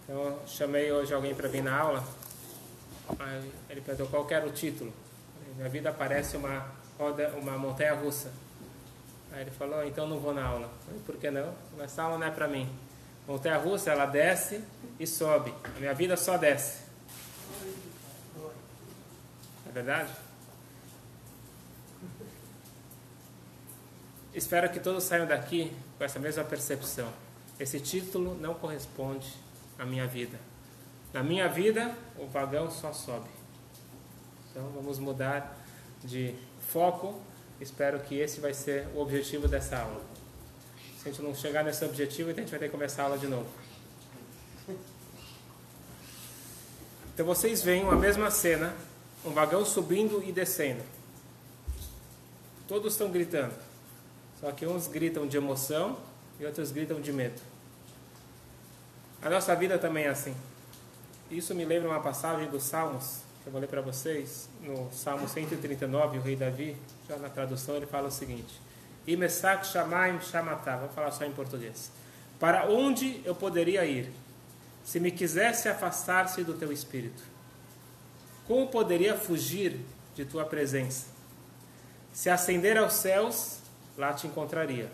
Então eu chamei hoje alguém para vir na aula. Aí ele perguntou qual que era o título. Minha vida parece uma montanha russa. Aí ele falou, então não vou na aula. Eu falei, por que não? Essa aula não é para mim. Montanha russa, ela desce e sobe. A minha vida só desce. É verdade? Espero que todos saiam daqui com essa mesma percepção. Esse título não corresponde à minha vida. Na minha vida, o vagão só sobe. Então vamos mudar de foco. Espero que esse vai ser o objetivo dessa aula. Se a gente não chegar nesse objetivo, então a gente vai ter que começar a aula de novo. Então vocês veem a mesma cena, um vagão subindo e descendo. Todos estão gritando. Só que uns gritam de emoção e outros gritam de medo. A nossa vida também é assim. Isso me lembra uma passagem dos Salmos, que eu vou ler para vocês. No Salmo 139, o rei Davi, já na tradução, ele fala o seguinte: Imesak Shamaim Shamatá. Vou falar só em português. Para onde eu poderia ir, se me quisesse afastar-se do teu espírito? Como poderia fugir de tua presença? Se ascender aos céus, lá te encontraria.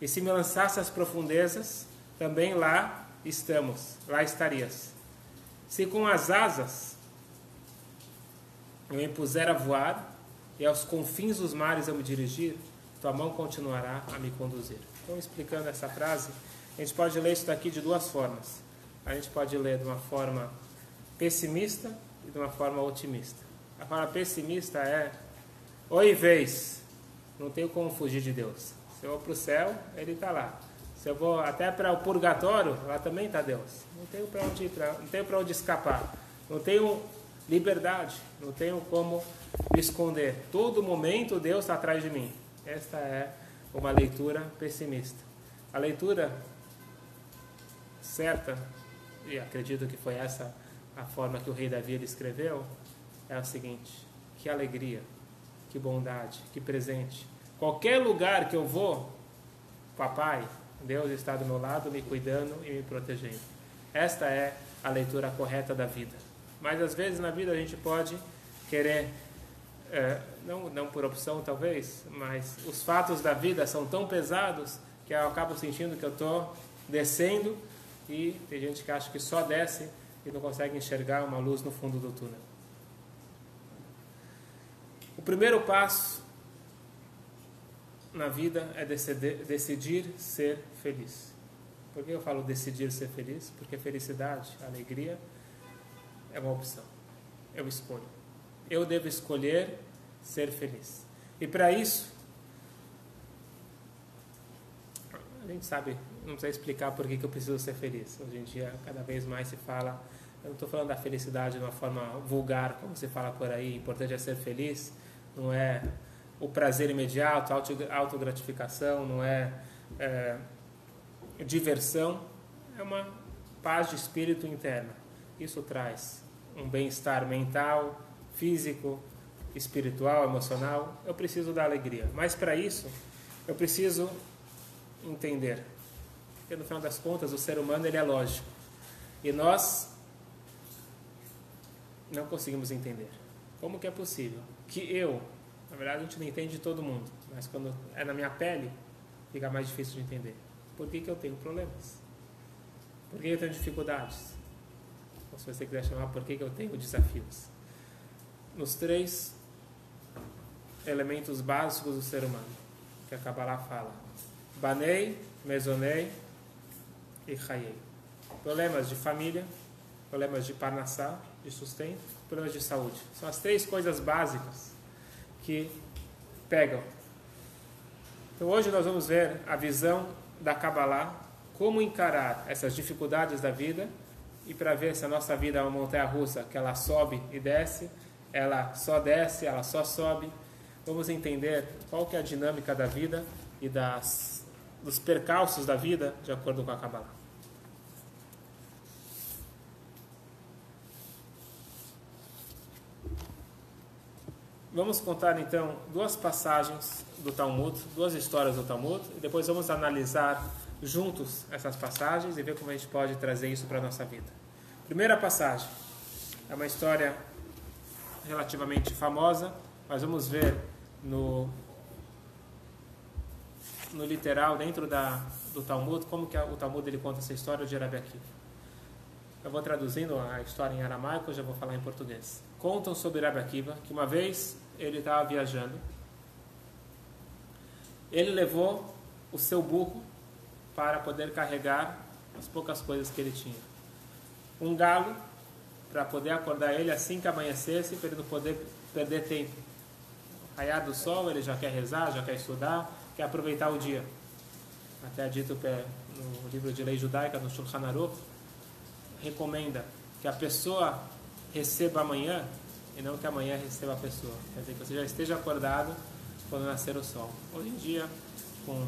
E se me lançasse às profundezas, também lá estarias. Se com as asas eu me puser a voar, e aos confins dos mares eu me dirigir, tua mão continuará a me conduzir. Então, explicando essa frase, a gente pode ler isso daqui de duas formas. A gente pode ler de uma forma pessimista e de uma forma otimista. A forma pessimista é: oi, vez, não tenho como fugir de Deus. Se eu vou para o céu, Ele está lá. Se eu vou até para o purgatório, lá também está Deus. Não tenho para onde ir, não tenho para onde escapar. Não tenho liberdade, não tenho como me esconder. Todo momento Deus está atrás de mim. Esta é uma leitura pessimista. A leitura certa, e acredito que foi essa a forma que o rei Davi ele escreveu, é a seguinte: que alegria, que bondade, que presente. Qualquer lugar que eu vou, papai, Deus está do meu lado, me cuidando e me protegendo. Esta é a leitura correta da vida. Mas às vezes na vida a gente pode querer, não por opção talvez, mas os fatos da vida são tão pesados que eu acabo sentindo que eu estou descendo, e tem gente que acha que só desce e não consegue enxergar uma luz no fundo do túnel. O primeiro passo na vida é decidir ser feliz. Por que eu falo decidir ser feliz? Porque felicidade, alegria, é uma opção. Eu escolho. Eu devo escolher ser feliz. E para isso, a gente sabe, não precisa explicar por que eu preciso ser feliz. Hoje em dia, cada vez mais se fala, eu não estou falando da felicidade de uma forma vulgar, como se fala por aí, o importante é ser feliz, não é o prazer imediato, autogratificação, não é, diversão, é uma paz de espírito interna. Isso traz um bem-estar mental, físico, espiritual, emocional. Eu preciso da alegria, mas para isso eu preciso entender, porque no final das contas o ser humano ele é lógico e nós não conseguimos entender. Como que é possível que na verdade a gente não entende de todo mundo, mas quando é na minha pele fica mais difícil de entender. Por que eu tenho problemas? Por que eu tenho dificuldades? Ou se você quiser chamar, por que eu tenho desafios? Nos 3 elementos básicos do ser humano, que a Kabbalah fala: Banei, Mesonei e Chayei. Problemas de família, problemas de parnassá, de sustento, problemas de saúde. São as 3 coisas básicas que pegam. Então hoje nós vamos ver a visão da Kabbalah, como encarar essas dificuldades da vida, e para ver se a nossa vida é uma montanha russa, que ela sobe e desce, ela só desce, ela só sobe. Vamos entender qual que é a dinâmica da vida e dos percalços da vida de acordo com a Kabbalah. Vamos contar então 2 passagens do Talmud, 2 histórias do Talmud, e depois vamos analisar juntos essas passagens e ver como a gente pode trazer isso para a nossa vida. Primeira passagem. É uma história relativamente famosa, mas vamos ver no literal, dentro do Talmud, como que o Talmud ele conta essa história de Rabi Akiva. Eu vou traduzindo a história em aramaico, eu já vou falar em português. Contam sobre Rabi Akiva que uma vez ele estava viajando, ele levou o seu burro para poder carregar as poucas coisas que ele tinha. Um galo, para poder acordar ele assim que amanhecesse, para ele não poder perder tempo. Raiar do sol, ele já quer rezar, já quer estudar, quer aproveitar o dia. Até é dito no livro de lei judaica, no Shulchan Aruch, recomenda que a pessoa receba amanhã e não que amanhã receba a pessoa. Quer dizer, que você já esteja acordado quando nascer o sol. Hoje em dia, com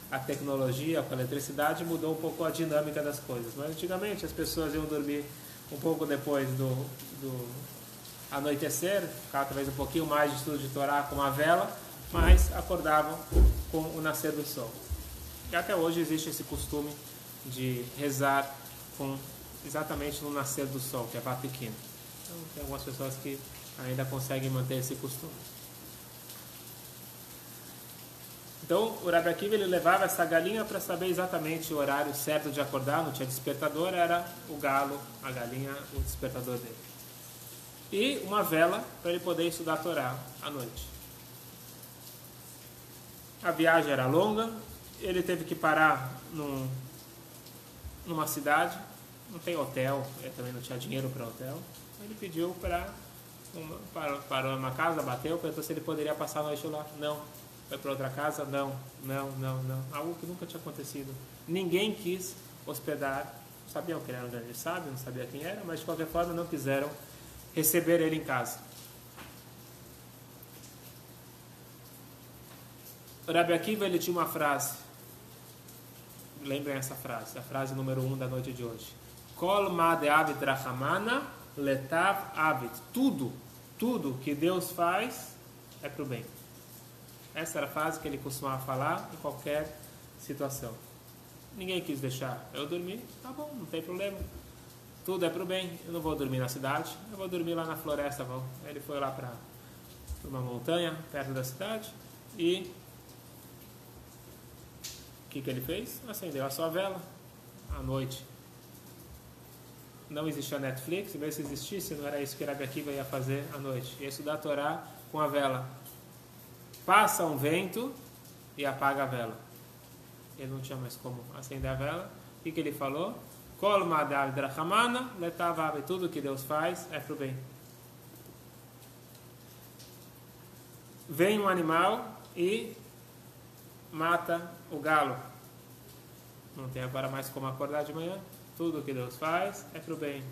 a tecnologia, com a eletricidade, mudou um pouco a dinâmica das coisas. Mas antigamente as pessoas iam dormir um pouco depois do anoitecer, ficava talvez um pouquinho mais de estudo de Torá com uma vela, mas acordavam com o nascer do sol. E até hoje existe esse costume de rezar exatamente no nascer do sol, que é Vatiquim. Então tem algumas pessoas que ainda conseguem manter esse costume. Então o Rabi Akiva ele levava essa galinha para saber exatamente o horário certo de acordar, não tinha despertador, era o galo, a galinha, o despertador dele. E uma vela para ele poder estudar a Torá à noite. A viagem era longa, ele teve que parar numa cidade, não tem hotel, ele também não tinha dinheiro para hotel. Ele pediu parou numa casa, bateu, perguntou se ele poderia passar a noite lá. Não. Foi para outra casa? Não. Algo que nunca tinha acontecido. Ninguém quis hospedar, sabiam que ele era um grande sábio, não sabia quem era, mas de qualquer forma não quiseram receber ele em casa. O Rabi Akiva ele tinha uma frase, lembrem essa frase, a frase número 1 da noite de hoje. Kol ma de avit rachamana letav avit. Tudo que Deus faz é para o bem. Essa era a frase que ele costumava falar em qualquer situação. Ninguém quis deixar eu dormir, tá bom, não tem problema. Tudo é para o bem, eu não vou dormir na cidade, eu vou dormir lá na floresta. Ele foi lá para uma montanha perto da cidade e o que ele fez? Acendeu a sua vela à noite. Não existia Netflix, mesmo se existisse, não era isso que Rabi Akiva ia fazer à noite. Ia estudar a Torá com a vela. Passa um vento e apaga a vela. Ele não tinha mais como acender a vela. O que ele falou? Kol ma'adav drachamana letavav. Tudo que Deus faz é para o bem. Vem um animal e mata o galo. Não tem agora mais como acordar de manhã. Tudo que Deus faz é para o bem.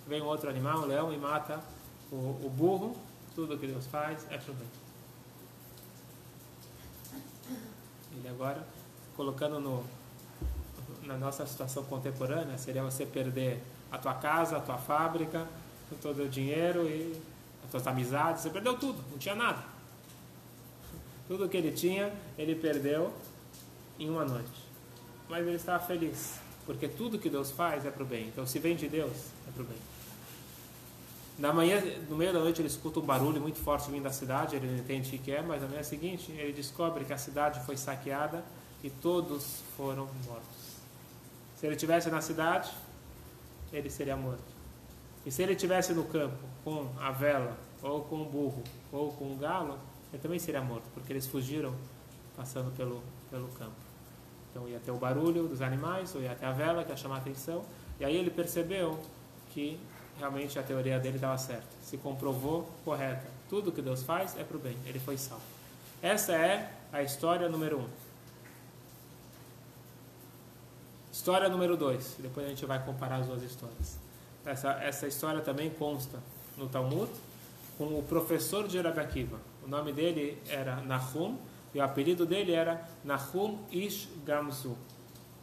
Vem um outro animal, um leão, e mata o burro. Tudo que Deus faz é para o bem. Ele agora, colocando na nossa situação contemporânea, seria você perder a tua casa, a tua fábrica, todo o dinheiro e as tuas amizades. Você perdeu tudo, não tinha nada. Tudo que ele tinha, ele perdeu em uma noite. Mas ele estava feliz, porque tudo que Deus faz é para o bem. Então, se vem de Deus, é para o bem. Na manhã, no meio da noite, ele escuta um barulho muito forte vindo da cidade, ele não entende o que é, mas na manhã seguinte, ele descobre que a cidade foi saqueada e todos foram mortos. Se ele estivesse na cidade, ele seria morto. E se ele estivesse no campo com a vela, ou com o burro, ou com o galo, ele também seria morto, porque eles fugiram passando pelo campo. Então ia ter o barulho dos animais, ou ia ter a vela que ia chamar a atenção, e aí ele percebeu que realmente a teoria dele estava certa, se comprovou correta. Tudo que Deus faz é para o bem, ele foi salvo. Essa é a história número 1. História número 2, depois a gente vai comparar as duas histórias. Essa história também consta no Talmud, com o professor de Rabi Akiva. O nome dele era Nahum, e o apelido dele era Nahum Ish Gamzu.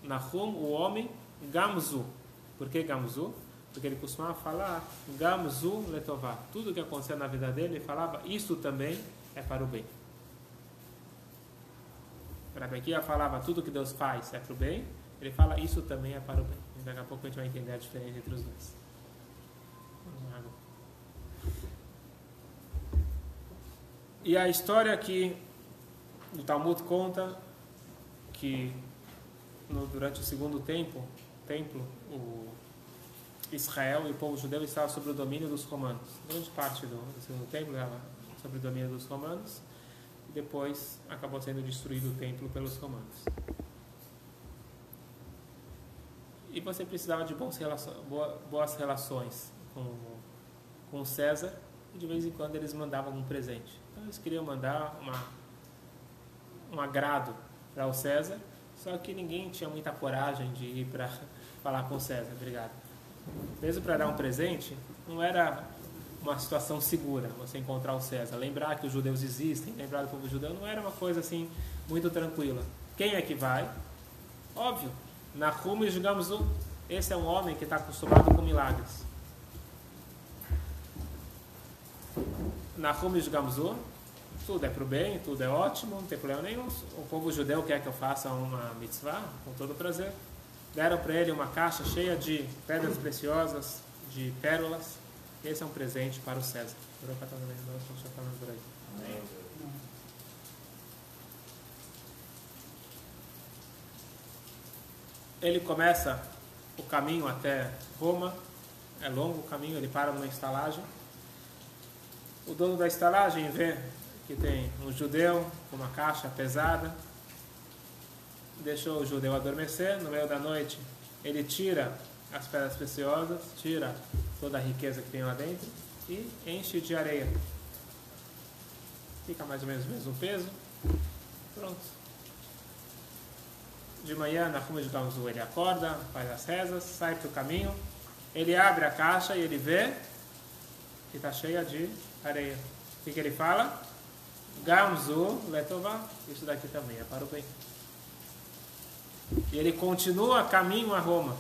Nahum, o homem, Gamzu. Por que Gamzu? Porque ele costumava falar Gamzu Letová. Tudo que acontecia na vida dele, ele falava, isso também é para o bem. Rabi Akiva falava, tudo que Deus faz é para o bem. Ele fala, isso também é para o bem. E daqui a pouco a gente vai entender a diferença entre os dois. E a história que o Talmud conta que durante o segundo templo, o Israel e o povo judeu estavam sob o domínio dos romanos. Grande parte do segundo templo era sob o domínio dos romanos e depois acabou sendo destruído o templo pelos romanos. E você precisava de boas relações com César e de vez em quando eles mandavam um presente. Então eles queriam mandar um agrado para o César, só que ninguém tinha muita coragem de ir para falar com o César. Obrigado. Mesmo para dar um presente, não era uma situação segura você encontrar o César. Lembrar que os judeus existem, lembrar do povo judeu, não era uma coisa assim muito tranquila. Quem é que vai? Óbvio, Nahum e Gamzu. Esse é um homem que está acostumado com milagres. Nahum e Gamzu, tudo é para o bem, tudo é ótimo, não tem problema nenhum. O povo judeu quer que eu faça uma mitzvah, com todo prazer. Deram para ele uma caixa cheia de pedras preciosas, de pérolas. Esse é um presente para o César. Ele começa o caminho até Roma. É longo o caminho, ele para numa estalagem. O dono da estalagem vê que tem um judeu com uma caixa pesada. Deixou o judeu adormecer. No meio da noite ele tira as pedras preciosas, tira toda a riqueza que tem lá dentro e enche de areia. Fica mais ou menos o mesmo peso. Pronto. De manhã, na Nahum de Gamzu, ele acorda, faz as rezas, sai para o caminho. Ele abre a caixa e ele vê que está cheia de areia. O que ele fala? Gamzu letová. Isso daqui também é para o bem. E ele continua caminho a Roma.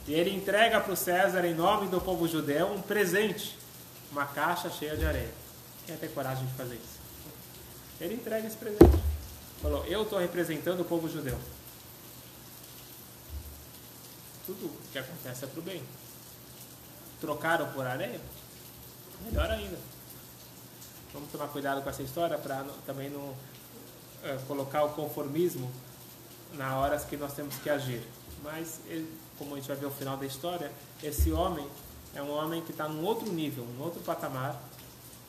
E ele entrega para o César, em nome do povo judeu, um presente. Uma caixa cheia de areia. Quem tem coragem de fazer isso? Ele entrega esse presente. Falou, eu estou representando o povo judeu. Tudo que acontece é para o bem. Trocaram por areia? Melhor ainda. Vamos tomar cuidado com essa história para também não colocar o conformismo na horas que nós temos que agir. Mas, como a gente vai ver no final da história, esse homem é um homem que está num outro nível, num outro patamar,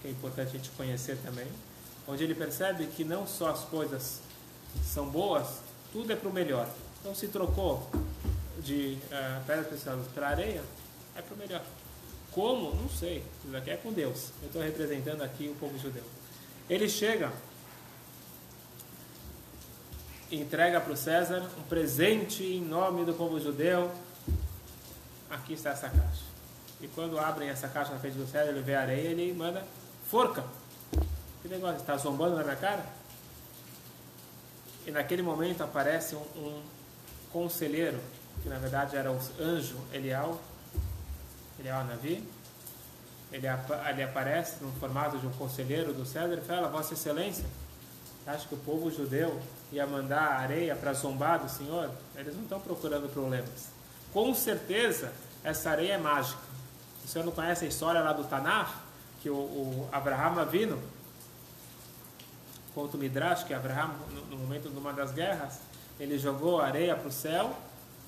que é importante a gente conhecer também, onde ele percebe que não só as coisas são boas, tudo é para o melhor. Então, se trocou de pedras preciosas para areia, é para o melhor. Como? Não sei. Isso aqui é com Deus. Eu estou representando aqui o povo judeu. Ele chega e entrega para o César um presente em nome do povo judeu. Aqui está essa caixa. E quando abrem essa caixa na frente do César, ele vê a areia e ele manda forca. Que negócio? Está zombando na minha cara? E naquele momento aparece um conselheiro, que na verdade era o anjo Elial Navi. Ele aparece no formato de um conselheiro do César e fala: Vossa Excelência, acha que o povo judeu ia mandar areia para zombar do Senhor? Eles não estão procurando problemas. Com certeza, essa areia é mágica. O senhor não conhece a história lá do Tanakh? Que o Abraham Avinu, conta o Midrash, que Abraham, no momento de uma das guerras, ele jogou areia para o céu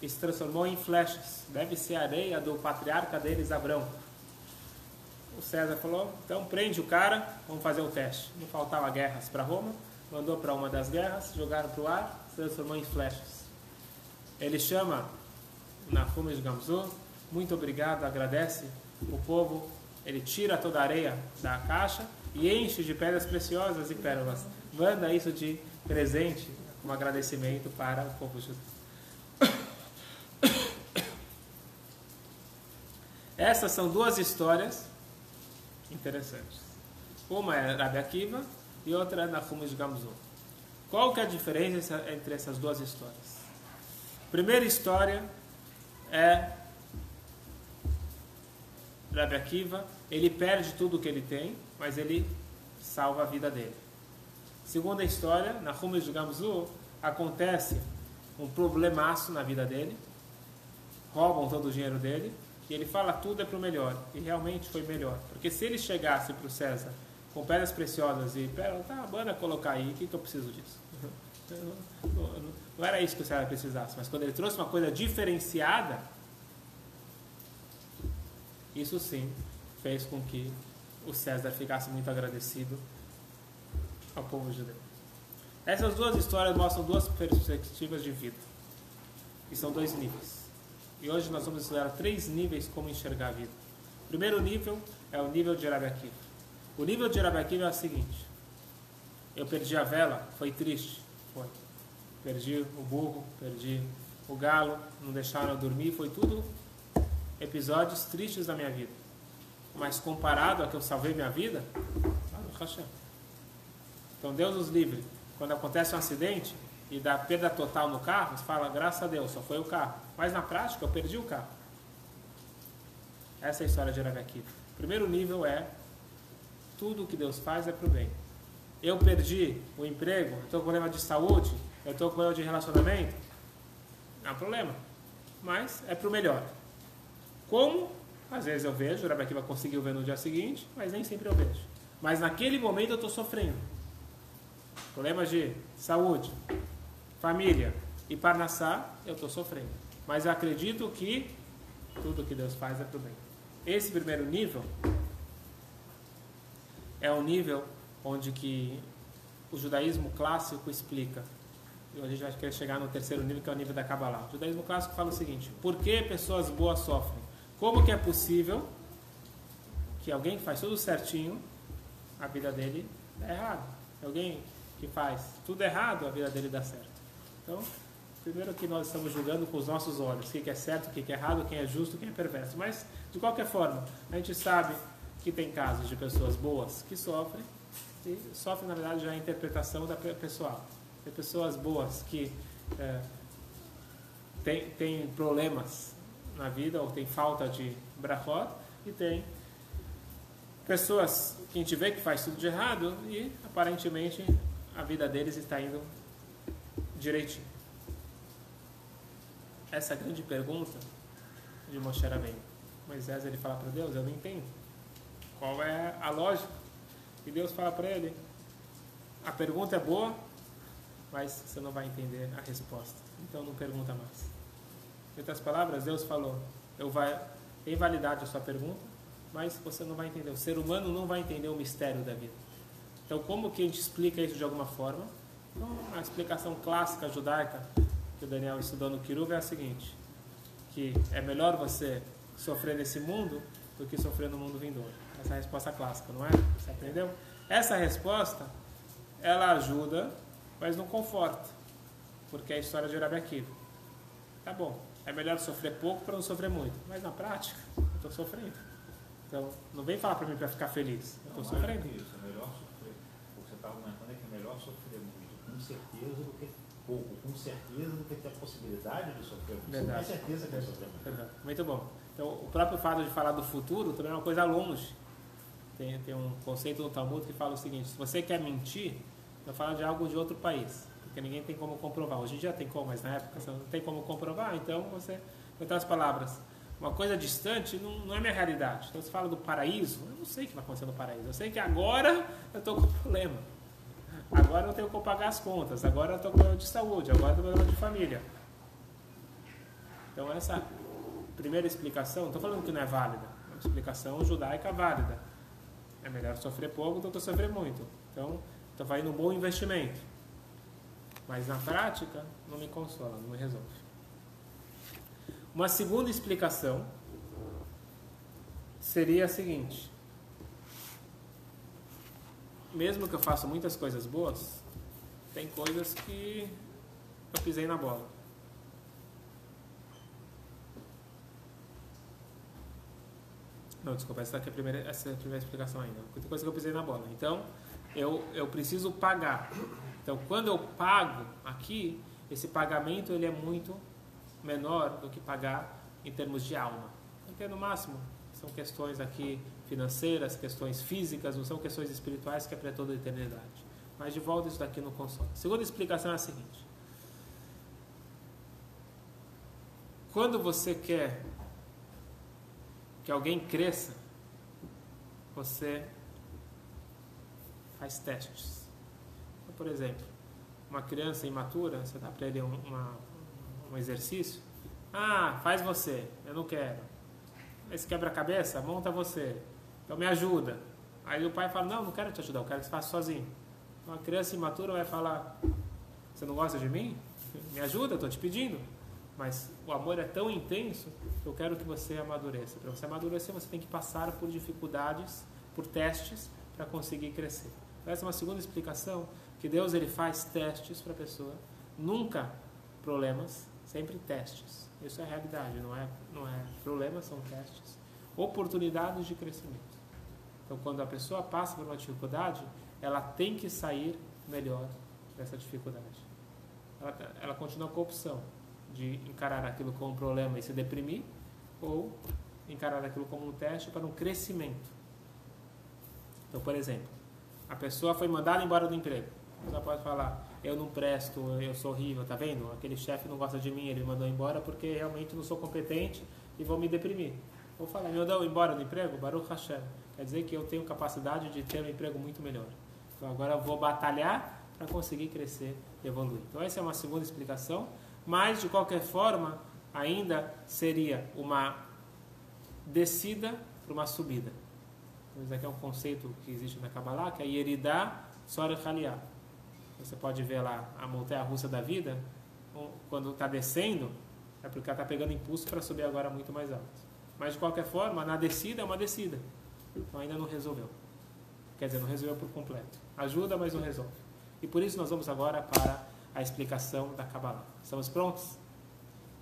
e se transformou em flechas. Deve ser a areia do patriarca deles, Abrão. O César falou, então prende o cara, vamos fazer o teste. Não faltava guerras para Roma, mandou para uma das guerras, jogaram para o ar, se transformou em flechas. Ele chama Nahum de Gamzu, muito obrigado, agradece o povo, ele tira toda a areia da caixa e enche de pedras preciosas e pérolas. Manda isso de presente, como agradecimento para o povo judeu. Essas são duas histórias interessantes. Uma é Rabi Akiva e outra é Nahum de Gamzu. Qual que é a diferença entre essas duas histórias? A primeira história é Rabi Akiva, ele perde tudo o que ele tem, mas ele salva a vida dele. Segunda história, Nahum de Gamzu, acontece um problemaço na vida dele, roubam todo o dinheiro dele, e ele fala tudo é para o melhor, e realmente foi melhor. Porque se ele chegasse para o César com pedras preciosas e, manda colocar aí, o que eu preciso disso? Não era isso que o César precisasse, mas quando ele trouxe uma coisa diferenciada, isso sim fez com que o César ficasse muito agradecido ao povo judeu. Essas duas histórias mostram duas perspectivas de vida, e são dois níveis. E hoje nós vamos estudar 3 níveis como enxergar a vida. O primeiro nível é o nível de Rabi Akiva. O nível de Rabi Akiva é o seguinte: eu perdi a vela, foi triste, foi. Perdi o burro, perdi o galo, não deixaram eu dormir, foi tudo episódios tristes da minha vida. Mas comparado a que eu salvei minha vida, então Deus nos livre. Quando acontece um acidente e dá perda total no carro, você fala, graças a Deus, só foi o carro. Mas na prática, eu perdi o carro. Essa é a história de Rabi Akiva. O primeiro nível é, tudo o que Deus faz é para o bem. Eu perdi o emprego, eu estou com problema de saúde, eu estou com problema de relacionamento, não é um problema. Mas é para o melhor. Como? Às vezes eu vejo, o Rabi Akiva conseguiu ver no dia seguinte, mas nem sempre eu vejo. Mas naquele momento eu estou sofrendo. Problemas de saúde, família e parnassá, eu estou sofrendo. Mas eu acredito que tudo que Deus faz é para o bem. Esse primeiro nível é o nível onde que o judaísmo clássico explica. E a gente vai querer chegar no terceiro nível, que é o nível da Kabbalah. O judaísmo clássico fala o seguinte: por que pessoas boas sofrem? Como que é possível que alguém que faz tudo certinho, a vida dele dá errado? Alguém que faz tudo errado, a vida dele dá certo. Então, primeiro que nós estamos julgando com os nossos olhos, o que é certo, o que é errado, quem é justo, quem é perverso. Mas, de qualquer forma, a gente sabe que tem casos de pessoas boas que sofrem, e sofrem, na verdade, já a interpretação da pessoal. Tem pessoas boas que têm problemas na vida, ou tem falta de brachot, e tem pessoas que a gente vê que faz tudo de errado, e aparentemente a vida deles está indo direitinho. Essa grande pergunta de Moshe Rabbeinu. Moisés, ele fala para Deus, eu não entendo. Qual é a lógica? E Deus fala para ele, a pergunta é boa, mas você não vai entender a resposta. Então não pergunta mais. Em outras palavras, Deus falou, tem validade a sua pergunta, mas você não vai entender. O ser humano não vai entender o mistério da vida. Então, como que a gente explica isso de alguma forma? Então, a explicação clássica judaica que o Daniel estudou no Kiruv é a seguinte, que é melhor você sofrer nesse mundo do que sofrer no mundo vindouro. Essa é a resposta clássica, não é? Você aprendeu? Essa resposta, ela ajuda, mas não conforta, porque é a história de Rabi Akiva. Tá bom, é melhor sofrer pouco para não sofrer muito, mas na prática, eu estou sofrendo. Então, não vem falar para mim para ficar feliz, eu estou sofrendo. Isso, é melhor sofrer. O que você está argumentando é que é melhor sofrer muito, com certeza, do que pouco, com certeza, do que ter a possibilidade de sofrer muito. Você tem certeza que vai sofrer muito. Verdade. Muito bom. Então, o próprio fato de falar do futuro também é uma coisa longe. Tem um conceito no Talmud que fala o seguinte, se você quer mentir, eu falo de algo de outro país, porque ninguém tem como comprovar. Hoje em dia tem como, mas na época você não tem como comprovar, então você, em outras palavras, uma coisa distante não é minha realidade. Então você fala do paraíso, eu não sei o que vai acontecer no paraíso. Eu sei que agora eu estou com problema. Agora eu tenho como pagar as contas, agora eu estou com problema de saúde, agora eu estou com problema de família. Então essa primeira explicação, não estou falando que não é válida, é uma explicação judaica válida. É melhor sofrer pouco do que sofrer muito. Então, estou fazendo um bom investimento. Mas na prática, não me consola, não me resolve. Uma segunda explicação seria a seguinte. Mesmo que eu faça muitas coisas boas, tem coisas que eu pisei na bola. Não, desculpa, essa é a primeira explicação ainda. Tem coisa que eu pisei na bola. Então, eu preciso pagar. Então, quando eu pago aqui, esse pagamento ele é muito menor do que pagar em termos de alma. Porque no máximo são questões aqui financeiras, questões físicas, não são questões espirituais que é para toda a eternidade. Mas de volta isso daqui no console. A segunda explicação é a seguinte. Quando você quer que alguém cresça, você faz testes. Então, por exemplo, uma criança imatura, você dá para ele um exercício. Ah, faz você, eu não quero. Esse quebra-cabeça, monta você. Então me ajuda. Aí o pai fala, não quero te ajudar, eu quero que você faça sozinho. Então a criança imatura vai falar, você não gosta de mim? Me ajuda, eu estou te pedindo. Mas o amor é tão intenso que eu quero que você amadureça. Para você amadurecer, você tem que passar por dificuldades, por testes, para conseguir crescer. Então, essa é uma segunda explicação, que Deus ele faz testes para a pessoa. Nunca problemas, sempre testes. Isso é a realidade, não é problemas, são testes. Oportunidades de crescimento. Então, quando a pessoa passa por uma dificuldade, ela tem que sair melhor dessa dificuldade. Ela continua com a opção de encarar aquilo como um problema e se deprimir, ou encarar aquilo como um teste para um crescimento. Então, por exemplo, a pessoa foi mandada embora do emprego. Ela pode falar, eu não presto, eu sou horrível, tá vendo? Aquele chefe não gosta de mim, ele me mandou embora porque realmente não sou competente e vou me deprimir. Vou falar, me mandou embora do emprego? Baruch Hashem. Quer dizer que eu tenho capacidade de ter um emprego muito melhor. Então agora eu vou batalhar para conseguir crescer e evoluir. Então essa é uma segunda explicação, mas de qualquer forma ainda seria uma descida para uma subida. Então isso aqui é um conceito que existe na Kabbalah, que é Yeridá Tzorech Aliyah. Você pode ver lá a montanha-russa da vida, quando está descendo, é porque ela está pegando impulso para subir agora muito mais alto. Mas de qualquer forma, na descida é uma descida. Então ainda não resolveu. Quer dizer, não resolveu por completo. Ajuda, mas não resolve. E por isso nós vamos agora para a explicação da Kabbalah. Estamos prontos?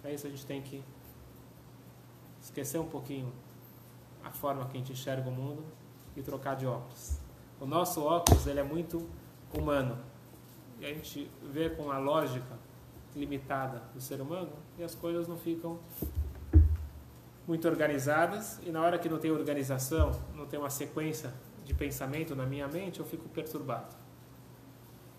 Para isso a gente tem que esquecer um pouquinho a forma que a gente enxerga o mundo e trocar de óculos. O nosso óculos ele é muito humano. E a gente vê com a lógica limitada do ser humano e as coisas não ficam muito organizadas. E na hora que não tem organização, não tem uma sequência de pensamento na minha mente, eu fico perturbado.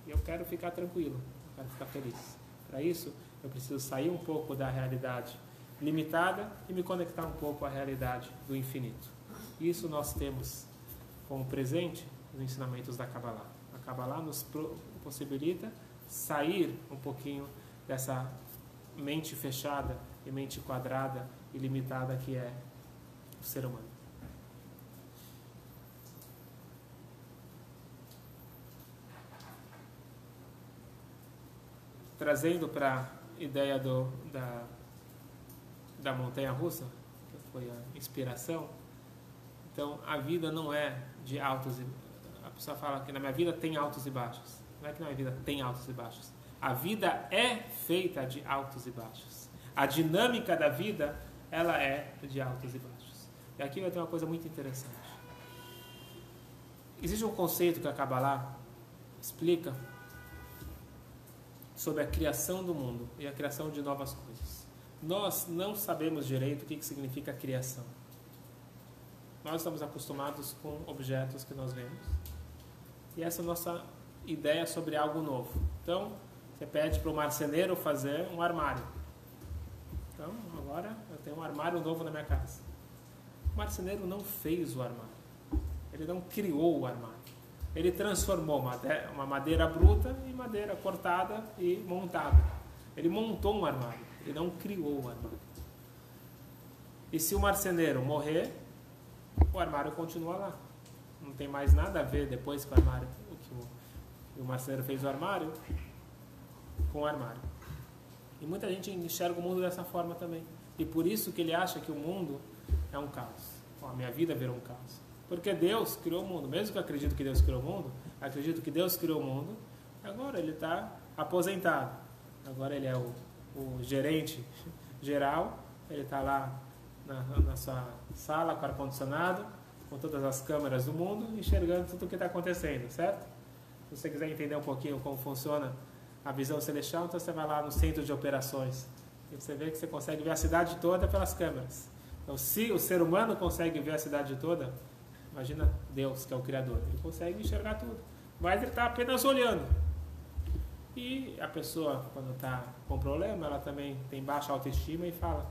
E eu quero ficar tranquilo, eu quero ficar feliz. Para isso, eu preciso sair um pouco da realidade limitada e me conectar um pouco à realidade do infinito. Isso nós temos como presente nos ensinamentos da Kabbalah. A Kabbalah nos possibilita sair um pouquinho dessa mente fechada e mente quadrada e limitada que é o ser humano. Trazendo para a ideia da montanha-russa, que foi a inspiração, então a vida não é de altos e baixos. A pessoa fala que na minha vida tem altos e baixos. Não é que na minha vida tem altos e baixos. A vida é feita de altos e baixos. A dinâmica da vida, ela é de altos e baixos. E aqui vai ter uma coisa muito interessante. Existe um conceito que a Kabbalah explica sobre a criação do mundo e a criação de novas coisas. Nós não sabemos direito o que significa criação. Nós estamos acostumados com objetos que nós vemos. E essa é a nossa ideia sobre algo novo. Então, você pede para o marceneiro fazer um armário. Então, agora eu tenho um armário novo na minha casa. O marceneiro não fez o armário. Ele não criou o armário. Ele transformou uma madeira bruta em madeira cortada e montada. Ele montou um armário. Ele não criou o armário. E se o marceneiro morrer, o armário continua lá. Não tem mais nada a ver depois com o armário. O marceneiro fez o armário com o armário. E muita gente enxerga o mundo dessa forma também. E por isso que ele acha que o mundo é um caos. A minha vida virou um caos. Porque Deus criou o mundo. Mesmo que eu acredito que Deus criou o mundo, acredito que Deus criou o mundo, agora ele está aposentado. Agora ele é o gerente geral, ele está lá na sua sala com ar-condicionado, com todas as câmeras do mundo, enxergando tudo o que está acontecendo, certo? Se você quiser entender um pouquinho como funciona a visão celestial, então você vai lá no centro de operações e você vê que você consegue ver a cidade toda pelas câmeras. Então, se o ser humano consegue ver a cidade toda, imagina Deus, que é o Criador, ele consegue enxergar tudo, mas ele está apenas olhando. E a pessoa, quando está com problema, ela também tem baixa autoestima e fala,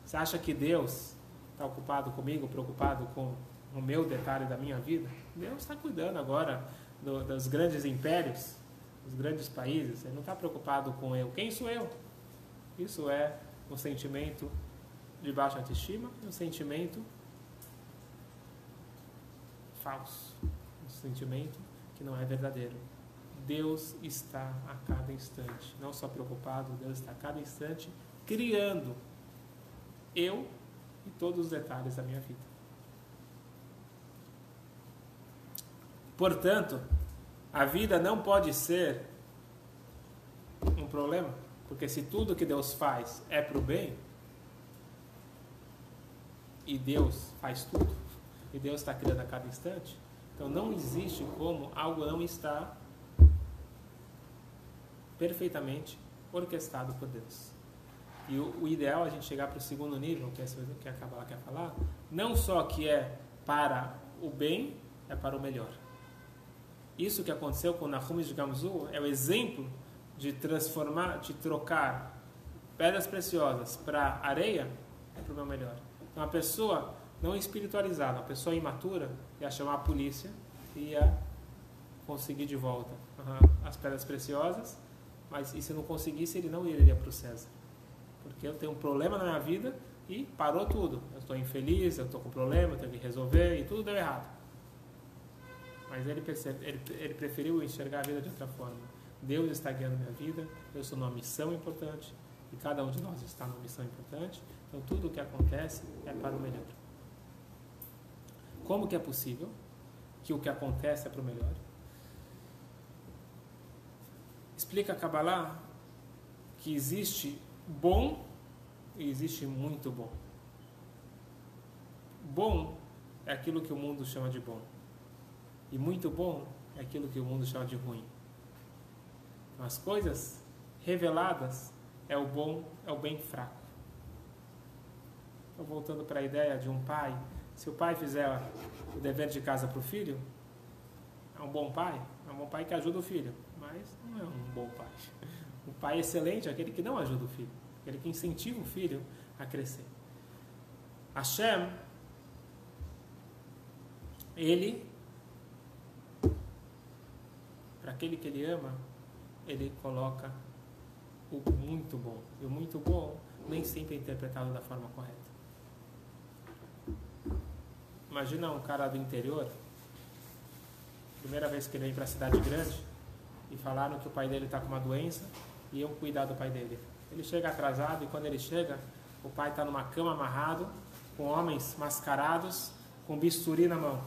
você acha que Deus está ocupado comigo, preocupado com o meu detalhe da minha vida. Deus está cuidando agora dos grandes impérios, dos grandes países. Ele não está preocupado com eu. Quem sou eu? Isso é um sentimento de baixa autoestima, um sentimento falso, um sentimento que não é verdadeiro. Deus está a cada instante, não só preocupado, Deus está a cada instante criando eu e todos os detalhes da minha vida. Portanto, a vida não pode ser um problema, porque se tudo que Deus faz é para o bem, e Deus faz tudo, e Deus está criando a cada instante, então não existe como algo não estar perfeitamente orquestrado por Deus. E o ideal é a gente chegar para o segundo nível, que é o que a Kabbalah quer falar, não só que é para o bem, é para o melhor. Isso que aconteceu com Nahum de Gamzu é o exemplo de transformar, de trocar pedras preciosas para areia, é para o meu melhor. Então a pessoa não espiritualizada, a pessoa imatura ia chamar a polícia e ia conseguir de volta as pedras preciosas, mas e se não conseguisse, ele não iria para o César. Porque eu tenho um problema na minha vida e parou tudo. Eu estou infeliz, eu estou com problema, eu tenho que resolver e tudo deu errado. Mas ele preferiu enxergar a vida de outra forma. Deus está guiando minha vida, eu estou numa missão importante e cada um de nós está numa missão importante. Então tudo o que acontece é para o melhor. Como que é possível que o que acontece é para o melhor? Explica a Kabbalah que existe bom e existe muito bom. Bom é aquilo que o mundo chama de bom. E muito bom é aquilo que o mundo chama de ruim. Então, as coisas reveladas é o bom, é o bem fraco. Então, voltando para a ideia de um pai, se o pai fizer o dever de casa para o filho, é um bom pai que ajuda o filho, mas não é um bom pai. O pai excelente é aquele que não ajuda o filho, aquele que incentiva o filho a crescer. Hashem, ele, para aquele que ele ama, ele coloca o muito bom. E o muito bom nem sempre é interpretado da forma correta. Imagina um cara do interior, primeira vez que ele vem para a cidade grande, e falaram que o pai dele está com uma doença e iam cuidar do pai dele. Ele chega atrasado e quando ele chega, o pai está numa cama amarrado, com homens mascarados, com bisturi na mão.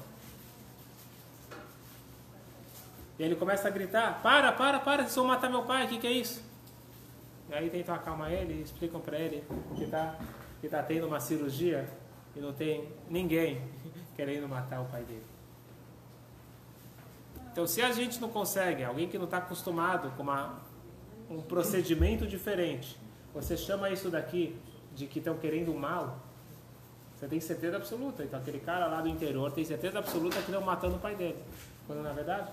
E ele começa a gritar, para, vocês vão matar meu pai, o que é isso? E aí tentam acalmar ele e explicam para ele que está tendo uma cirurgia e não tem ninguém querendo matar o pai dele. Então, se a gente não consegue, alguém que não está acostumado com um procedimento diferente, você chama isso daqui de que estão querendo o mal, você tem certeza absoluta. Então, aquele cara lá do interior tem certeza absoluta que estão matando o pai dele. Quando, na verdade,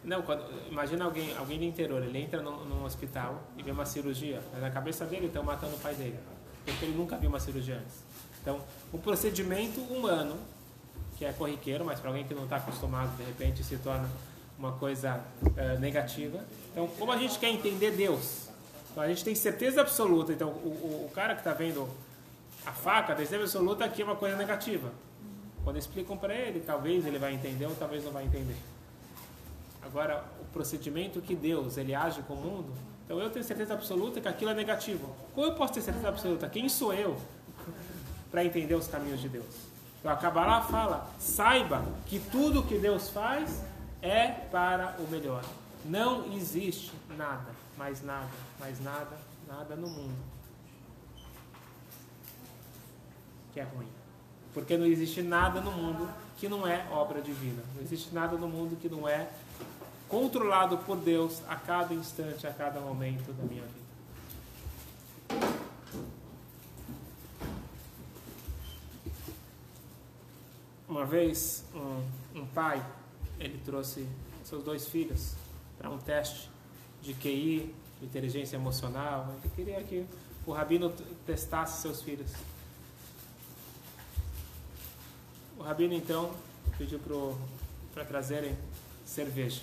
não, imagina alguém do interior, ele entra num hospital e vê uma cirurgia, mas na cabeça dele estão matando o pai dele, porque ele nunca viu uma cirurgia antes. Então, o procedimento humano, que é corriqueiro, mas para alguém que não está acostumado, de repente se torna uma coisa negativa. Então, como a gente quer entender Deus, então a gente tem certeza absoluta, então o cara que está vendo a faca, tem certeza absoluta que é uma coisa negativa. Quando explicam para ele, talvez ele vai entender ou talvez não vai entender. Agora, o procedimento que Deus, ele age com o mundo, então eu tenho certeza absoluta que aquilo é negativo. Como eu posso ter certeza absoluta? Quem sou eu para entender os caminhos de Deus? Então a Kabbalah fala, saiba que tudo que Deus faz é para o melhor. Não existe nada, mais nada, nada no mundo que é ruim. Porque não existe nada no mundo que não é obra divina. Não existe nada no mundo que não é controlado por Deus a cada instante, a cada momento da minha vida. Uma vez, um pai, ele trouxe seus 2 filhos para um teste de QI, de inteligência emocional. Ele queria que o rabino testasse seus filhos. O rabino, então, pediu para trazerem cerveja.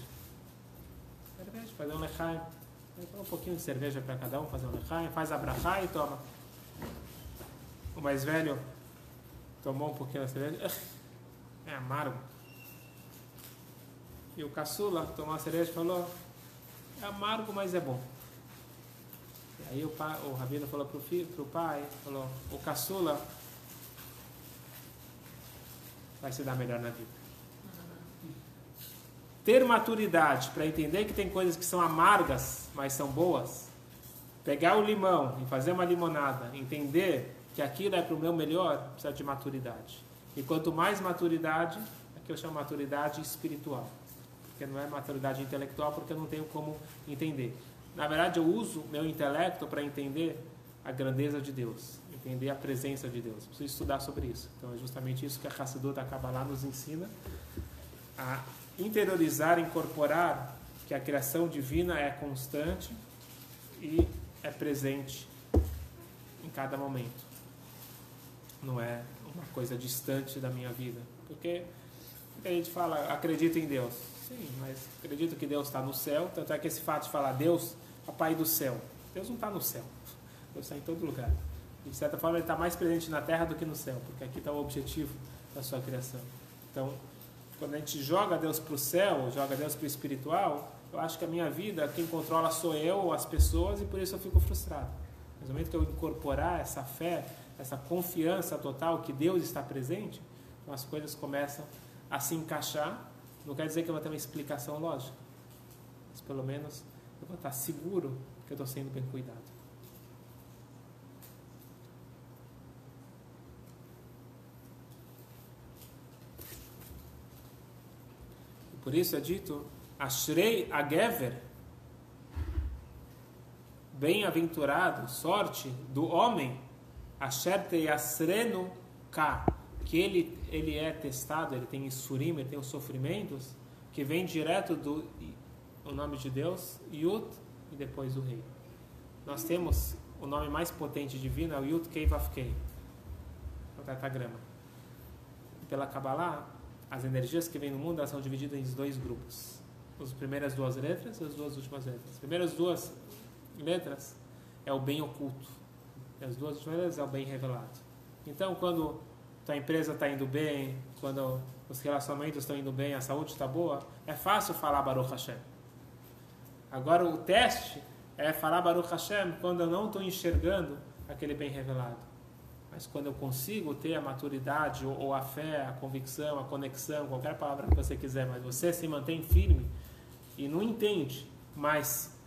Fazer um lechaim. Um pouquinho de cerveja para cada um, fazer um lechaim. Faz a brachá e toma. O mais velho tomou um pouquinho da cerveja. É amargo. E o caçula tomou a cerveja e falou: é amargo, mas é bom. E aí o rabino falou para o pai, falou: o caçula vai se dar melhor na vida. Ter maturidade para entender que tem coisas que são amargas, mas são boas. Pegar o limão e fazer uma limonada, entender que aquilo é para o meu melhor, precisa de maturidade. E quanto mais maturidade, aqui eu chamo maturidade espiritual. Porque não é maturidade intelectual, porque eu não tenho como entender. Na verdade, eu uso meu intelecto para entender a grandeza de Deus, entender a presença de Deus. Preciso estudar sobre isso. Então é justamente isso que a Hassidut da Kabbalah nos ensina, a interiorizar, incorporar que a criação divina é constante e é presente em cada momento. Não é uma coisa distante da minha vida. Porque a gente fala, acredito em Deus. Sim, mas acredito que Deus está no céu. Tanto é que esse fato de falar Deus, Papai do céu. Deus não está no céu. Deus está em todo lugar. E, de certa forma, ele está mais presente na terra do que no céu. Porque aqui está o objetivo da sua criação. Então, quando a gente joga Deus para o céu, joga Deus para o espiritual, eu acho que a minha vida, quem controla sou eu ou as pessoas, e por isso eu fico frustrado. Mas no momento que eu incorporar essa fé, essa confiança total que Deus está presente, então as coisas começam a se encaixar. Não quer dizer que eu vou ter uma explicação lógica, mas pelo menos eu vou estar seguro que eu estou sendo bem cuidado. E por isso é dito, Ashrei Agever, bem-aventurado, sorte do homem, Asher Teyasrenu Ka, que ele é testado, ele tem Isurim, ele tem os sofrimentos, que vem direto do o nome de Deus, Yud, e depois o Rei. Nós temos o nome mais potente divino, é o Yud Kei Vav Kei, o Tetagrama. Pela Kabbalah, as energias que vêm no mundo, elas são divididas em 2 grupos. As primeiras 2 letras e as 2 últimas letras. As primeiras 2 letras é o bem oculto. E as 2 últimas letras é o bem revelado. Então, quando tua empresa está indo bem, quando os relacionamentos estão indo bem, a saúde está boa, é fácil falar Baruch Hashem. Agora, o teste é falar Baruch Hashem quando eu não estou enxergando aquele bem revelado. Mas quando eu consigo ter a maturidade, ou a fé, a convicção, a conexão, qualquer palavra que você quiser, mas você se mantém firme e não entende, mas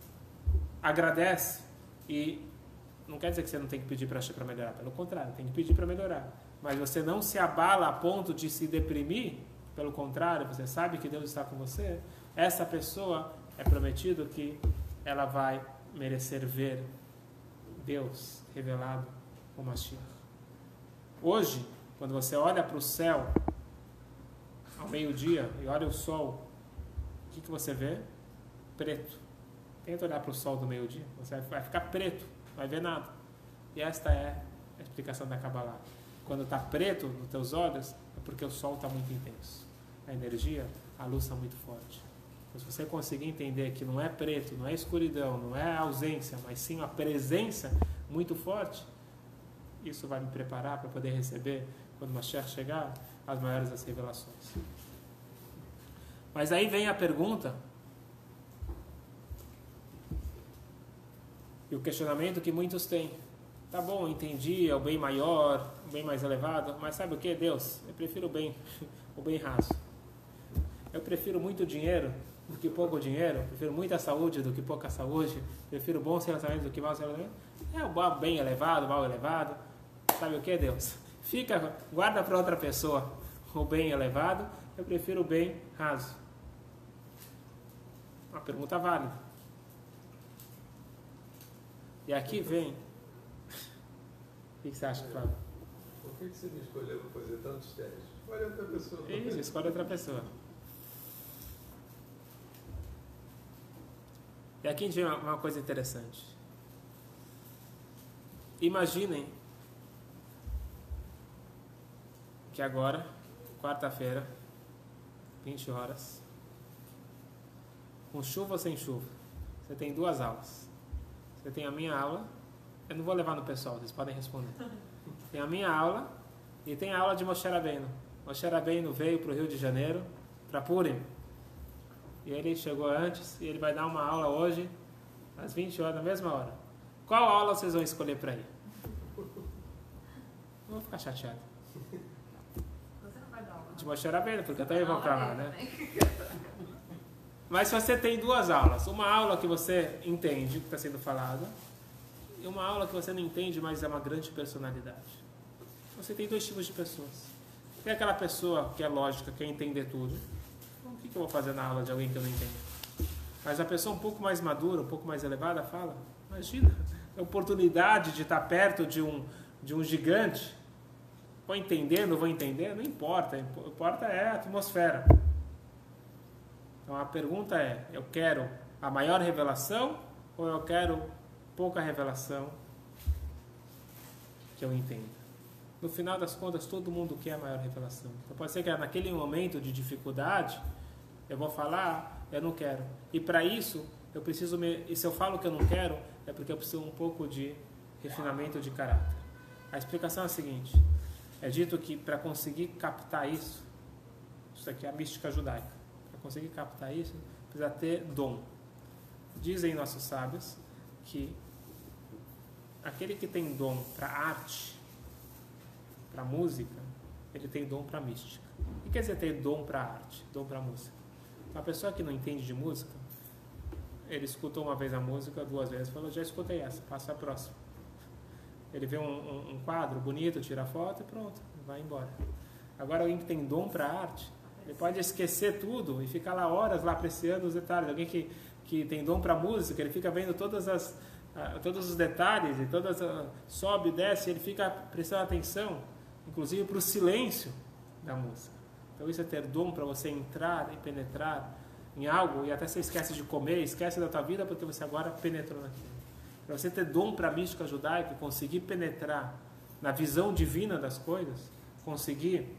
agradece, e não quer dizer que você não tem que pedir para melhorar, pelo contrário, tem que pedir para melhorar. Mas você não se abala a ponto de se deprimir, pelo contrário, você sabe que Deus está com você, essa pessoa é prometido que ela vai merecer ver Deus revelado como Mashiach. Hoje, quando você olha para o céu ao meio-dia e olha o sol, o que você vê? Preto. Tenta olhar para o sol do meio-dia, você vai ficar preto, não vai ver nada. E esta é a explicação da Kabbalah. Quando está preto nos teus olhos, é porque o sol está muito intenso. A energia, a luz está muito forte. Então, se você conseguir entender que não é preto, não é escuridão, não é ausência, mas sim uma presença muito forte, isso vai me preparar para poder receber, quando Mashiach chegar, as maiores das revelações. Mas aí vem a pergunta, e o questionamento que muitos têm. Tá bom, entendi, é o bem maior, o bem mais elevado, mas sabe o que, Deus? Eu prefiro o bem raso. Eu prefiro muito dinheiro do que pouco dinheiro, prefiro muita saúde do que pouca saúde, prefiro bons relacionamentos do que maus relacionamentos. É o bem elevado, o mal elevado. Sabe o que, Deus? Guarda para outra pessoa o bem elevado, eu prefiro o bem raso. Uma pergunta válida. E aqui vem... O que você acha, Flávio? Por que você me escolheu para fazer tantos testes? Escolhe outra pessoa. Isso, escolhe outra pessoa. E aqui vem uma coisa interessante. Imaginem que agora, quarta-feira, 20 horas, com chuva ou sem chuva, você tem 2 aulas. Você tem a minha aula, eu não vou levar no pessoal, vocês podem responder. Tem a minha aula e tem a aula de Moshe Rabbeinu. Moshe Rabbeinu veio para o Rio de Janeiro, para Purim. E ele chegou antes e ele vai dar uma aula hoje, às 20 horas, na mesma hora. Qual aula vocês vão escolher para ir? Não vou ficar chateado. Você não vai dar aula. De Moshe Rabbeinu, porque eu também vou para lá, né? Mas se você tem 2 aulas, uma aula que você entende o que está sendo falado, e uma aula que você não entende, mas é uma grande personalidade. Você tem 2 tipos de pessoas. Tem aquela pessoa que é lógica, quer entender tudo. Então, o que eu vou fazer na aula de alguém que eu não entendo? Mas a pessoa um pouco mais madura, um pouco mais elevada, fala, imagina, a oportunidade de estar perto de um gigante. Vou entender, não vou entender? Não importa. O que importa é a atmosfera. Então a pergunta é, eu quero a maior revelação ou eu quero pouca revelação que eu entenda? No final das contas, todo mundo quer a maior revelação. Então pode ser que naquele momento de dificuldade, eu vou falar, eu não quero. E para isso, eu preciso, e se eu falo que eu não quero, é porque eu preciso um pouco de refinamento de caráter. A explicação é a seguinte, é dito que para conseguir captar isso aqui é a mística judaica, para conseguir captar isso, precisa ter dom. Dizem nossos sábios que aquele que tem dom para arte, para música, ele tem dom para mística. O que quer dizer ter dom para arte, dom para música? Uma pessoa que não entende de música, ele escutou uma vez a música, 2 vezes, falou, já escutei essa, passa a próxima. Ele vê um quadro bonito, tira foto e pronto, vai embora. Agora alguém que tem dom para arte, ele pode esquecer tudo e ficar lá horas lá apreciando os detalhes. Alguém que tem dom para música, ele fica vendo todos os detalhes e sobe e desce, ele fica prestando atenção, inclusive para o silêncio da música. Então isso é ter dom para você entrar e penetrar em algo e até você esquece de comer, esquece da tua vida porque você agora penetrou naquilo. Para você ter dom para a mística judaica, conseguir penetrar na visão divina das coisas, conseguir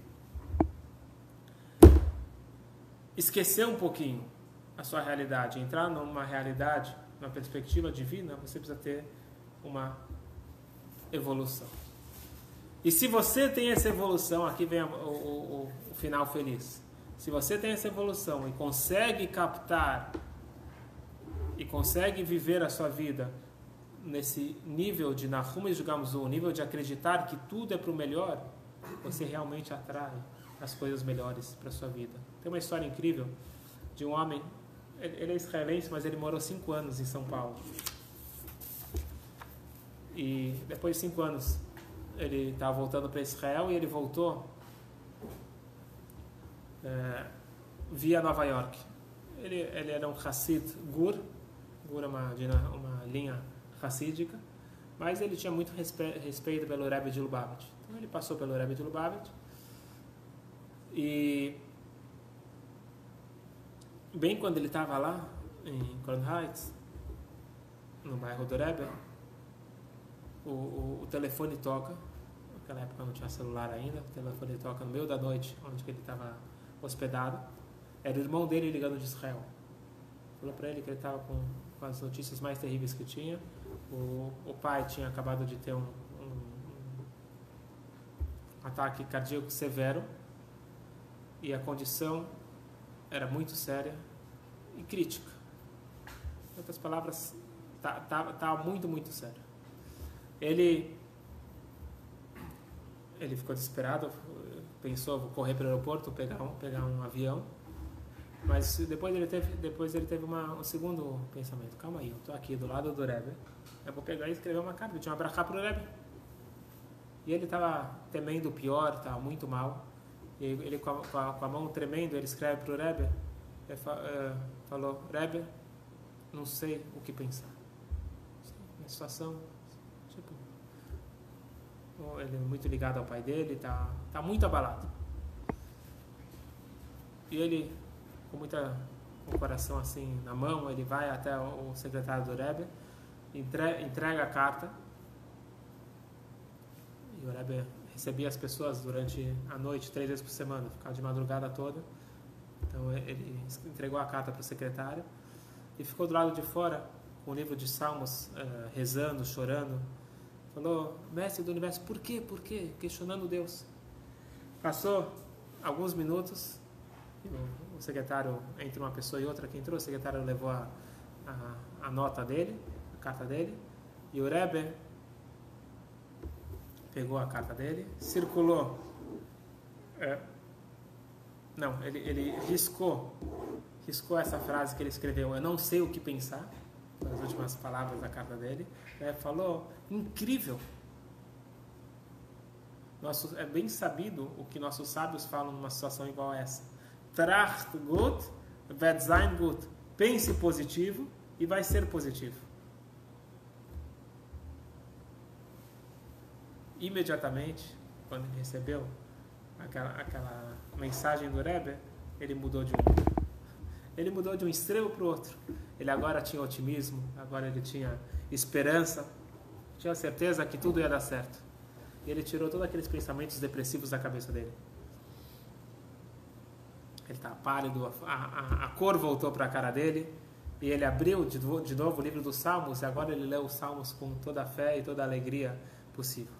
esquecer um pouquinho a sua realidade, entrar numa realidade, numa perspectiva divina, você precisa ter uma evolução. E se você tem essa evolução, aqui vem o final feliz. Se você tem essa evolução e consegue captar e consegue viver a sua vida nesse nível de Nahum e Gamzu, nível de acreditar que tudo é para o melhor, você realmente atrai as coisas melhores para a sua vida. Tem uma história incrível de um homem, ele é israelense, mas ele morou 5 anos em São Paulo. E depois de 5 anos, ele estava voltando para Israel e ele voltou via Nova York. Ele era um Hassid Gur é uma linha hassídica, mas ele tinha muito respeito pelo Rebbe de Lubavitch. Então ele passou pelo Rebbe de Lubavitch e bem quando ele estava lá em Crown Heights, no bairro do Rebbe, o telefone toca. Naquela época não tinha celular ainda, o telefone toca no meio da noite, onde ele estava hospedado. Era o irmão dele ligando de Israel. Falou para ele que ele estava com as notícias mais terríveis que tinha. O pai tinha acabado de ter um ataque cardíaco severo e a condição era muito séria e crítica. Em outras palavras, tá muito, muito sério. Ele ficou desesperado, pensou, vou correr para o aeroporto, pegar um avião, mas depois ele teve um segundo pensamento. Calma aí, eu estou aqui do lado do Rebbe, eu vou pegar e escrever uma carta, eu tinha uma brachá para o Rebbe. E ele estava temendo o pior, estava muito mal, e ele com a mão tremendo, ele escreve para o Rebbe, ele falou, Rebbe, não sei o que pensar. Minha situação, tipo, ele é muito ligado ao pai dele, tá muito abalado. E ele, com com o coração assim na mão, ele vai até o secretário do Rebbe, entrega a carta, e o Rebbe recebia as pessoas durante a noite, 3 vezes por semana, ficava de madrugada toda. Então ele entregou a carta para o secretário e ficou do lado de fora com o livro de Salmos, rezando, chorando. Falou: mestre do universo, por quê? Por quê? Questionando Deus. Passou alguns minutos, o secretário, entre uma pessoa e outra que entrou, o secretário levou a nota dele, a carta dele, e o Rebbe pegou a carta dele, circulou, ele riscou essa frase que ele escreveu: eu não sei o que pensar, as últimas palavras da carta dele, falou: incrível. É bem sabido o que nossos sábios falam numa situação igual a essa. Tracht gut, wird sein gut. Pense positivo e vai ser positivo. Imediatamente, quando ele recebeu aquela mensagem do Rebbe, ele mudou de um extremo para o outro. Ele agora tinha otimismo, agora ele tinha esperança, tinha certeza que tudo ia dar certo. E ele tirou todos aqueles pensamentos depressivos da cabeça dele. Ele estava pálido, a cor voltou para a cara dele, e ele abriu de novo o livro dos Salmos, e agora ele leu os Salmos com toda a fé e toda a alegria possível.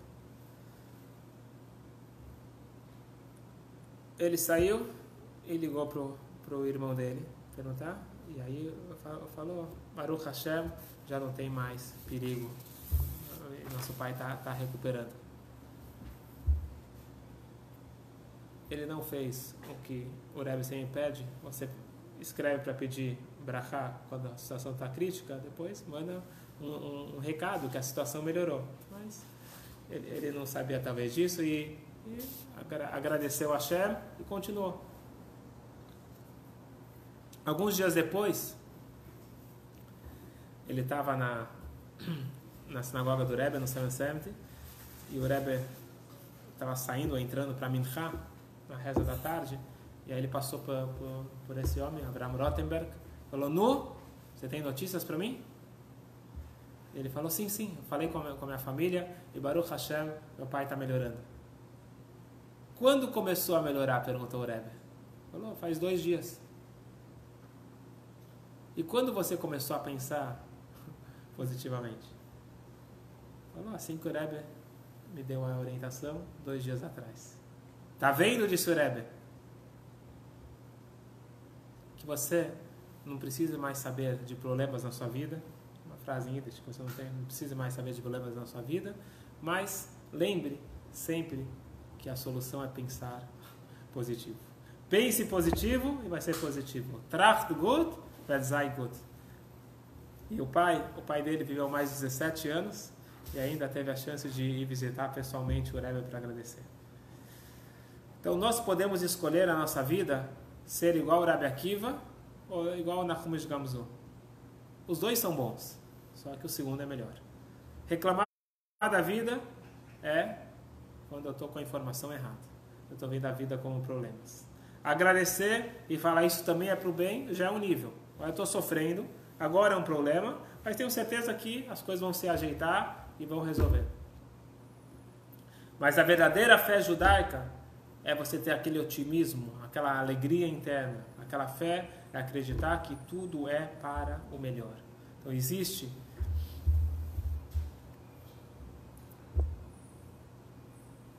Ele saiu e ligou pro irmão dele perguntar, e aí falou: Baruch Hashem, já não tem mais perigo, nosso pai está recuperando. Ele não fez o que o Rebbe sempre pede. Você escreve para pedir brachá quando a situação está crítica, depois manda um recado que a situação melhorou. Mas ele não sabia talvez disso e agradeceu a Hashem e continuou. Alguns dias depois, ele estava na sinagoga do Rebbe, no 770, e o Rebbe estava saindo ou entrando para Minchá, na reza da tarde, e aí ele passou por esse homem, Abraham Rothenberg, falou: Nu, você tem notícias para mim? Ele falou: sim, eu falei com a minha família, e Baruch Hashem, meu pai está melhorando. Quando começou a melhorar? Perguntou o Rebbe. Falou: faz 2 dias. E quando você começou a pensar positivamente? Falou: assim que o Rebbe me deu a orientação 2 dias atrás. Tá vendo? Disse o Rebbe. Que você não precisa mais saber de problemas na sua vida. Uma frase em Yiddish, que você não precisa mais saber de problemas na sua vida. Mas lembre sempre que a solução é pensar positivo. Pense positivo e vai ser positivo. Tracht gut, wird sein gut. E o pai dele viveu mais de 17 anos e ainda teve a chance de ir visitar pessoalmente o Rebbe para agradecer. Então nós podemos escolher a nossa vida ser igual ao Rabbi Akiva ou igual ao Nahum Gamzu. Os dois são bons, só que o segundo é melhor. Reclamar da vida é quando eu estou com a informação errada. Eu estou vendo a vida como problemas. Agradecer e falar isso também é para o bem, já é um nível. Eu estou sofrendo, agora é um problema, mas tenho certeza que as coisas vão se ajeitar e vão resolver. Mas a verdadeira fé judaica é você ter aquele otimismo, aquela alegria interna, aquela fé é acreditar que tudo é para o melhor. Então existe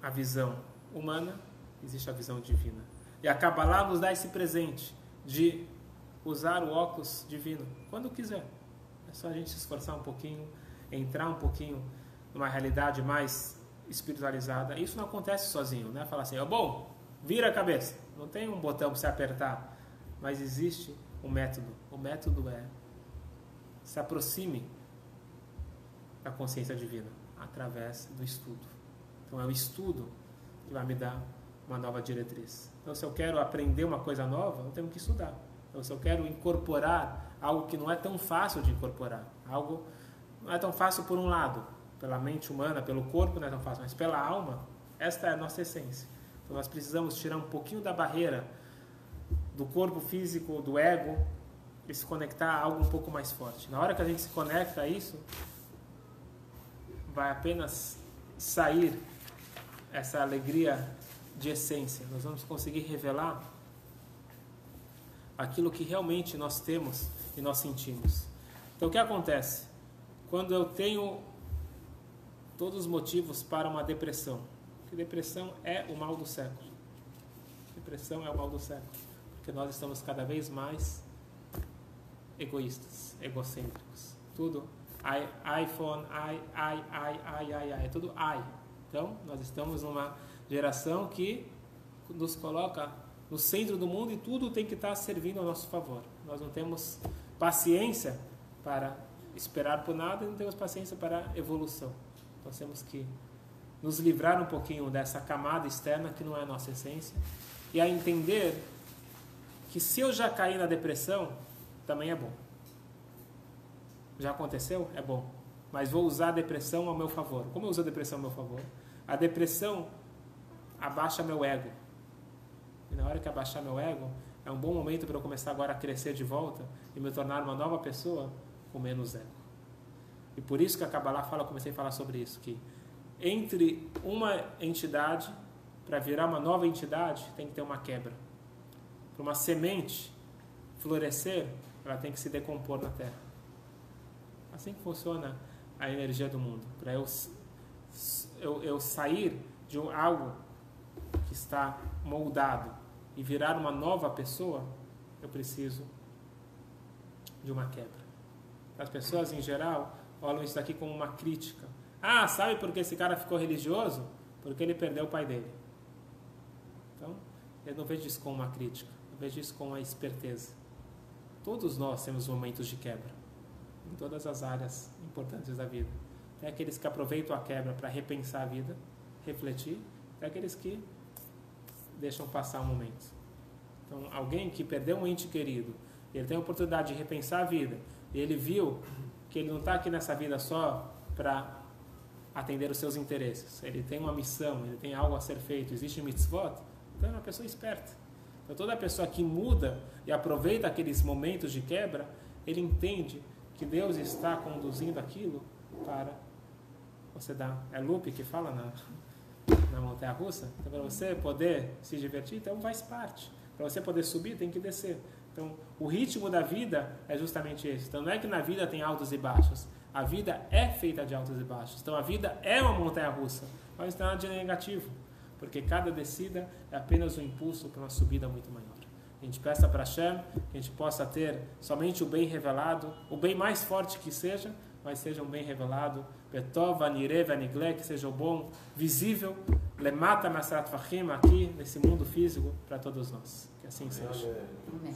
a visão humana, existe a visão divina. E a Kabbalah nos dá esse presente de usar o óculos divino quando quiser. É só a gente se esforçar um pouquinho, entrar um pouquinho numa realidade mais espiritualizada. Isso não acontece sozinho, né? Falar assim: bom, vira a cabeça. Não tem um botão para você apertar, mas existe um método. O método é: se aproxime da consciência divina através do estudo. Então é o estudo que vai me dar uma nova diretriz. Então se eu quero aprender uma coisa nova, eu tenho que estudar. Então se eu quero incorporar algo que não é tão fácil de incorporar, algo não é tão fácil por um lado, pela mente humana, pelo corpo não é tão fácil, mas pela alma, esta é a nossa essência. Então nós precisamos tirar um pouquinho da barreira do corpo físico, do ego, e se conectar a algo um pouco mais forte. Na hora que a gente se conecta a isso, vai apenas sair essa alegria de essência. Nós vamos conseguir revelar aquilo que realmente nós temos e nós sentimos. Então o que acontece? Quando eu tenho todos os motivos para uma depressão, porque depressão é o mal do século. Depressão é o mal do século, porque nós estamos cada vez mais egoístas, egocêntricos. Tudo iPhone, é tudo I. Então, nós estamos numa geração que nos coloca no centro do mundo e tudo tem que estar servindo ao nosso favor. Nós não temos paciência para esperar por nada e não temos paciência para a evolução. Nós temos que nos livrar um pouquinho dessa camada externa que não é a nossa essência e a entender que se eu já caí na depressão, também é bom. Já aconteceu? É bom. Mas vou usar a depressão ao meu favor. Como eu uso a depressão ao meu favor? A depressão abaixa meu ego. E na hora que abaixar meu ego, é um bom momento para eu começar agora a crescer de volta e me tornar uma nova pessoa com menos ego. E por isso que a Kabbalah fala, eu comecei a falar sobre isso, que entre uma entidade, para virar uma nova entidade, tem que ter uma quebra. Para uma semente florescer, ela tem que se decompor na terra. Assim que funciona a energia do mundo. Para eu sair de algo que está moldado e virar uma nova pessoa, eu preciso de uma quebra. As pessoas, em geral, olham isso daqui como uma crítica. Ah, sabe por que esse cara ficou religioso? Porque ele perdeu o pai dele. Então, eu não vejo isso como uma crítica. Eu vejo isso como uma esperteza. Todos nós temos momentos de quebra. Em todas as áreas importantes da vida. Tem aqueles que aproveitam a quebra para repensar a vida, refletir. Tem aqueles que deixam passar o momento. Então, alguém que perdeu um ente querido, ele tem a oportunidade de repensar a vida, e ele viu que ele não está aqui nessa vida só para atender os seus interesses. Ele tem uma missão, ele tem algo a ser feito, existe mitzvot, então é uma pessoa esperta. Então, toda pessoa que muda e aproveita aqueles momentos de quebra, ele entende que Deus está conduzindo aquilo para você dar... É Lupe que fala na montanha-russa? Então, para você poder se divertir, então faz parte. Para você poder subir, tem que descer. Então, o ritmo da vida é justamente esse. Então, não é que na vida tem altos e baixos. A vida é feita de altos e baixos. Então, a vida é uma montanha-russa. Mas não tem nada de negativo. Porque cada descida é apenas um impulso para uma subida muito maior. A gente peça para Hashem que a gente possa ter somente o bem revelado, o bem mais forte que seja, mas seja um bem revelado, Betov, Anirev, Anigle, que seja o bom visível, Lemata Masrat Fahim, aqui nesse mundo físico, para todos nós. Que assim seja. Amém.